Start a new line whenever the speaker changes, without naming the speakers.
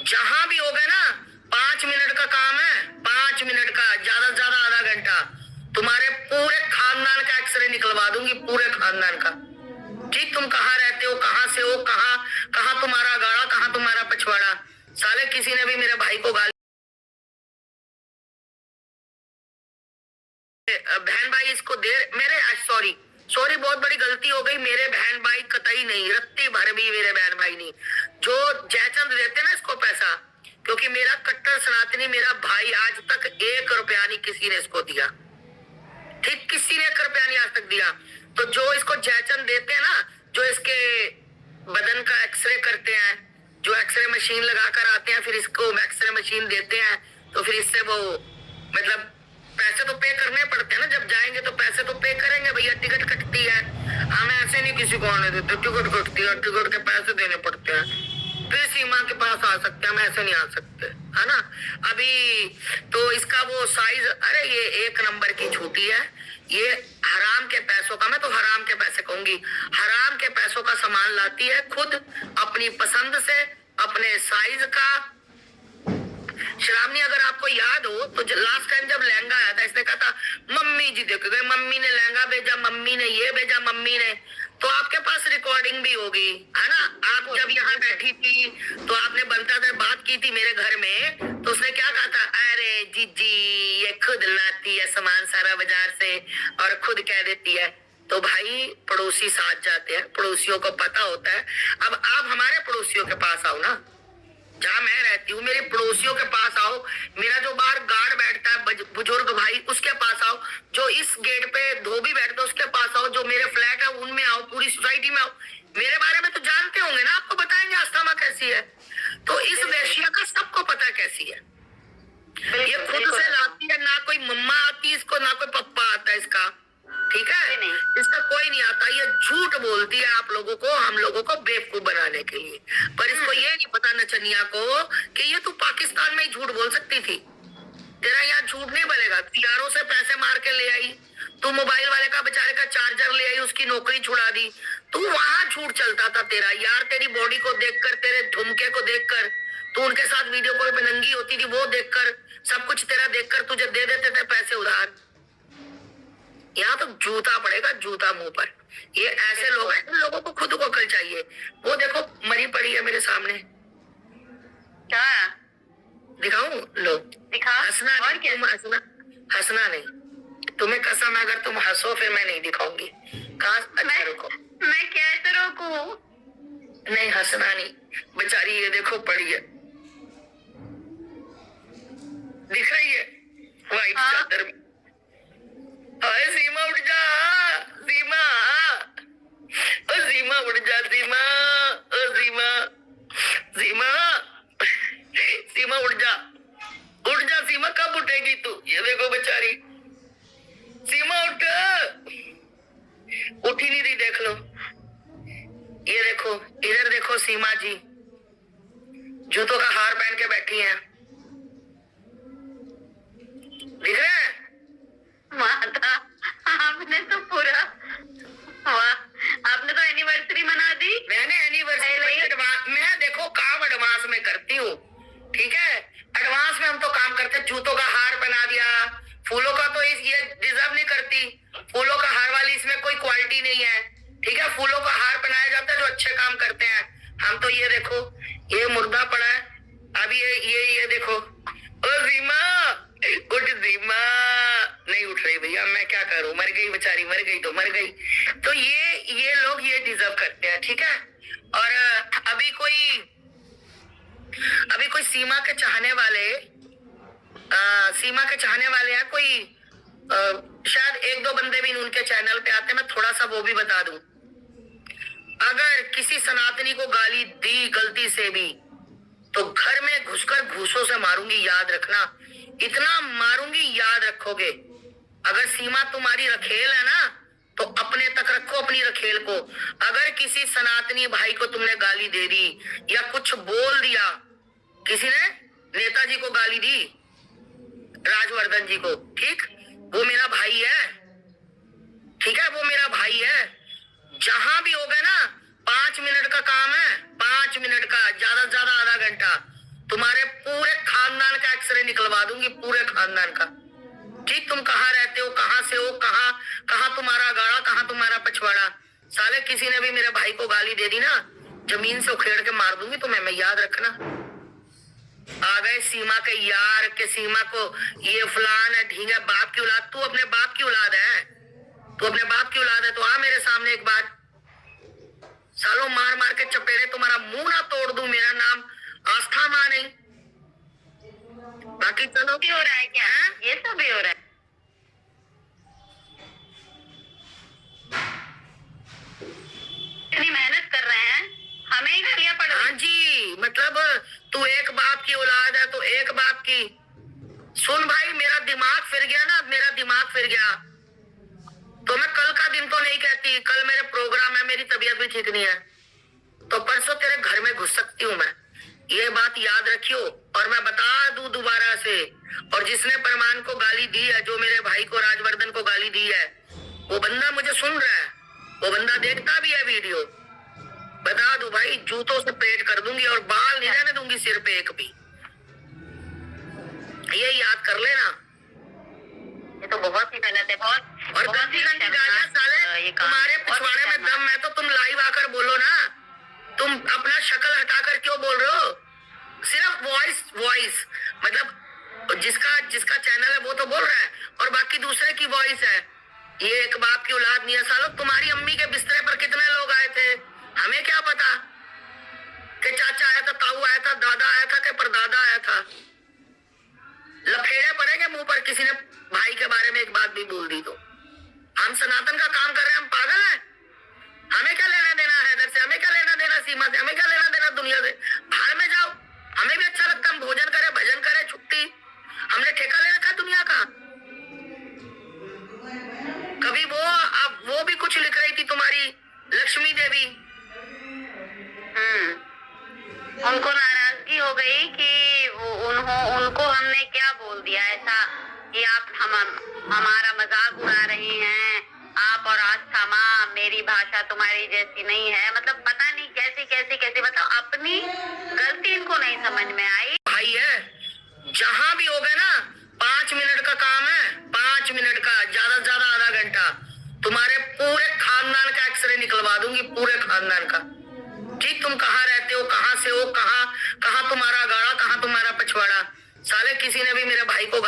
जहां भी हो गए ना, 5 मिनट का काम है, 5 मिनट का, ज्यादा से ज्यादा आधा घंटा, तुम्हारे पूरे खानदान का एक्सरे निकलवा दूंगी, पूरे खानदान का। ठीक, तुम कहाँ रहते हो, कहाँ से हो, कहाँ कहाँ तुम्हारा गाड़ा, कहाँ तुम्हारा पछवाड़ा। साले किसी ने भी मेरे भाई को गाली, बहन भाई इसको दे मेरे, सॉरी सॉरी, बहुत बड़ी गलती हो गई। मेरे बहन भाई कतई नहीं, रत्ती भर भी मेरे बहन भाई नहीं। जो जयचंद देते ना इसको पैसा, क्योंकि मेरा कट्टर सनातनी मेरा भाई, आज तक 1 रुपया नहीं किसी ने इसको दिया। ठीक, किसी ने 1 रुपया नहीं आज तक दिया। तो जो इसको जयचंद देते हैं ना, जो इसके बदन का एक्सरे करते हैं, जो एक्सरे मशीन लगाकर आते हैं, फिर इसको एक्सरे मशीन देते हैं, तो फिर इससे वो मतलब पैसे तो पे करने पड़ते हैं ना, जब जाएंगे तो पैसे तो पे करेंगे भैया, टिकट कटती है। हम ऐसे नहीं किसी को आने देते, टिकट कटती है, टिकट के पैसे देने पड़ते हैं, फिर सीमा के पास आ सकते हैं, हम ऐसे नहीं आ सकते, है ना। अभी तो इसका वो साइज, अरे ये 1 नंबर की झूठी है, ये हराम के पैसों का, मैं तो हराम के पैसे कहूंगी, हराम के पैसों का सामान लाती है, खुद अपनी पसंद से, अपने साइज का। श्रावणी, अगर आपको याद हो तो लास्ट टाइम जब लहंगा आया था, इसने कहा था मम्मी जी देखो गए, मम्मी ने लहंगा भेजा, मम्मी ने ये भेजा, मम्मी ने, तो आपके पास रिकॉर्डिंग भी होगी, है ना। आप जब यहाँ बैठी थी तो आपने बनता था बात की थी मेरे घर में, तो उसने क्या कहा था, अरे जीजी ये खुद लाती है सामान सारा बाजार से और खुद कह देती है। तो भाई पड़ोसी साथ जाते हैं, पड़ोसियों को पता होता है। अब आप हमारे पड़ोसियों के पास आओ ना, जहाँ मैं रहती हूँ मेरे पड़ोसियों के पास आओ, मेरा जो बाहर गार्ड बैठता है बुजुर्ग भाई उसके पास आओ, जो इस गेट पे धोबी बैठता है उसके पास आओ, जो मेरे फ्लैट है उनमें आओ, पूरी सोसाइटी में आओ। मेरे बारे में तो जानते होंगे ना, आपको बताएंगे आस्थमा कैसी है। तो इस वेश्या का सबको पता कैसी है, ये खुद से लाती है, ना कोई मम्मा आती है इसको, ना कोई पप्पा आता है इसका, ठीक है, इसका कोई नहीं आता। ये झूठ बोलती है आप लोगों को, हम लोगों को बेवकूफ बनाने के लिए, पर इसको ये नहीं पता नचनिया को कि ये तू पाकिस्तान में ही झूठ बोल सकती थी, तेरा यहाँ झूठ नहीं बनेगा। यारों से पैसे मार के ले आई तू, मोबाइल वाले का बेचारे का चार्जर ले आई, उसकी नौकरी छुड़ा दी, तू वहां झूठ चलता था तेरा। यार तेरी बॉडी को देखकर, तेरे झुमके को देखकर, तू उनके साथ वीडियो कॉल पे नंगी होती थी, वो देखकर, सब कुछ तेरा देखकर तुझे दे देते थे पैसे उधार। यहाँ तो जूता पड़ेगा, जूता मुंह पर। ये ऐसे लोग हैं, इन लोगों को खुद को अकल चाहिए। वो देखो मरी पड़ी है मेरे सामने,
क्या
दिखाऊं? लो
दिखा,
हंसना नहीं, तुम हंसना, हंसना नहीं, तुम्हें कसम है, अगर तुम हंसो फिर मैं नहीं दिखाऊंगी। कहाँ? अच्छा रुको,
मैं कैसे रोकूं?
नहीं हंसना नहीं, बेचारी ये देखो पड़ी है, दिख रही है व्हाइट चादर में। हाय सीमा उठ जा, सीमा, ओ सीमा उठ जा, सीमा, ओ सीमा, सीमा, सीमा उठ जा, उठ जा सीमा, कब उठेगी तू? ये देखो बेचारी सीमा, उठ ही नहीं रही, देख लो, ये देखो, इधर देखो सीमा जी, जूतों का हार पहन के बैठी हैं, दिख रहा है?
माता, आपने तो पूरा, वाह, आपने तो एनिवर्सरी मना दी।
मैंने एनिवर्सरी, मैं देखो काम एडवांस में करती हूँ, ठीक है, एडवांस में हम तो काम करते। जूतों का हार बना दिया, फूलों का तो ये डिजर्व नहीं करती, फूलों का हार वाली इसमें कोई क्वालिटी नहीं है, ठीक है, फूलों का हार बनाया जाता है जो अच्छे काम करते हैं। हम तो ये देखो, ये मुर्दा पड़ा है, अब ये देखो, ओ सीमा उठ, सीमा नहीं उठ रही भैया, मैं क्या करूं, मर गई बेचारी, मर गई तो मर गई। तो ये लोग ये डिजर्व करते हैं, ठीक है। और अभी कोई सीमा के चाहने वाले, सीमा के चाहने वाले हैं कोई, शायद 1-2 बंदे भी उनके चैनल पे आते हैं, मैं थोड़ा सा वो भी बता दूं। अगर किसी सनातनी को गाली दी गलती से भी तो घर में घुसकर घूसों से मारूंगी, याद रखना, इतना मारूंगी याद रखोगे। अगर सीमा तुम्हारी रखेल है ना तो अपने तक रखो अपनी रखेल को। अगर किसी सनातनी भाई को तुमने गाली दे दी या कुछ बोल दिया, किसी ने नेताजी को गाली दी, राजवर्धन जी को, ठीक, वो मेरा भाई है, ठीक है, वो मेरा भाई है। जहां भी हो गए ना, 5 मिनट का काम है, 5 मिनट का, ज्यादा से ज्यादा आधा घंटा, तुम्हारे पूरे खानदान का एक्सरे निकलवा दूंगी, पूरे खानदान का। ठीक, तुम कहाँ रहते हो, कहाँ से हो, कहाँ कहाँ तुम्हारा गाड़ा, कहाँ तुम्हारा पछवाड़ा। साले किसी ने भी मेरे भाई को गाली दे दी ना, जमीन से उखेड़ के मार दूंगी तुम्हें मैं, याद रखना। आ गए सीमा के यार के, सीमा को ये फलान है ढींगा, बाप की औलाद। तू अपने बाप की औलाद है, तू अपने बाप की औलाद है तो आ मेरे सामने एक बार। सालों मार मार के चपेड़े तुम्हारा मुंह ना तोड़ दूं, मेरा नाम आस्था मां नहीं। बाकी चलो,
भी हो रहा है क्या? ये सब भी हो रहा है? इतनी मेहनत कर रहे हैं, हमें ही गालियां पड़ रही।
हाँ जी, मतलब तू एक बाप की औलाद है तो एक बाप की। सुन भाई, मेरा दिमाग फिर गया ना, मेरा दिमाग फिर गया तो मैं कल का दिन तो नहीं कहती, कल मेरे प्रोग्राम है, मेरी तबीयत भी ठीक नहीं है, तो परसों तेरे घर में घुस सकती हूँ मैं, ये बात याद रखियो। और मैं बता दूं दोबारा से, और जिसने परमान को गाली दी है, जो मेरे भाई को राजवर्धन को गाली दी है, वो बंदा मुझे सुन रहा है, वो बंदा देखता भी है वीडियो। बता दूं भाई, जूतों से पेट कर दूंगी और बाल नहीं रहने दूंगी सिर पे एक भी, ये याद कर लेना।
ये तो बहुत ही गलत है, बहुत।
और गंदी गंदी गालियां साले, तुम्हारे पिछवाड़े में दम है तो तुम लाइव आकर बोलो ना। तुम अपना शक्ल हटाकर क्यों बोल रहे हो? सिर्फ वॉइस मतलब जिसका चैनल है वो तो बोल रहा है, और बाकी दूसरे की वॉइस है। ये एक बाप की औलाद नहीं है सालो। तुम्हारी अम्मी के बिस्तर पर कितने लोग आए थे, हमें क्या पता कि चाचा आया था, ताऊ आया था, दादा आया था, कि परदादा आया था। लफेड़े पड़ेंगे मुंह पर किसी ने भाई के बारे में एक बात भी बोल दी तो। हम सनातन का काम कर रहे हैं, हम पागल हैं? हमें क्या लेना देना है इधर से, हमें क्या लेना देना सीमा से, हमें क्या लेना देना दुनिया से? बाहर में जाओ, हमें भी अच्छा लगता है, हम भोजन करें, भजन करें, छुट्टी। हमने ठेका ले रखा दुनिया का। कभी वो भी कुछ लिख रही थी तुम्हारी लक्ष्मी देवी।
उनको नाराजगी हो गई कि उनको हमने क्या बोल दिया ऐसा कि आप हमारा मजाक उड़ा रही हैं, आप और आस्था माँ, मेरी भाषा तुम्हारी जैसी नहीं है। मतलब पता नहीं कैसे मतलब अपनी गलती इनको नहीं समझ में आई।
भाई है, जहां भी हो गए ना, 5 मिनट का काम है, 5 मिनट का, ज्यादा से ज्यादा आधा घंटा, तुम्हारे पूरे खानदान का एक्सरे निकलवा दूंगी, पूरे खानदान का। ठीक, तुम कहाँ रहते हो, कहाँ से हो, कहाँ कहाँ तुम्हारा गाड़ा, कहाँ तुम्हारा पछवाड़ा। साले किसी ने भी मेरे भाई को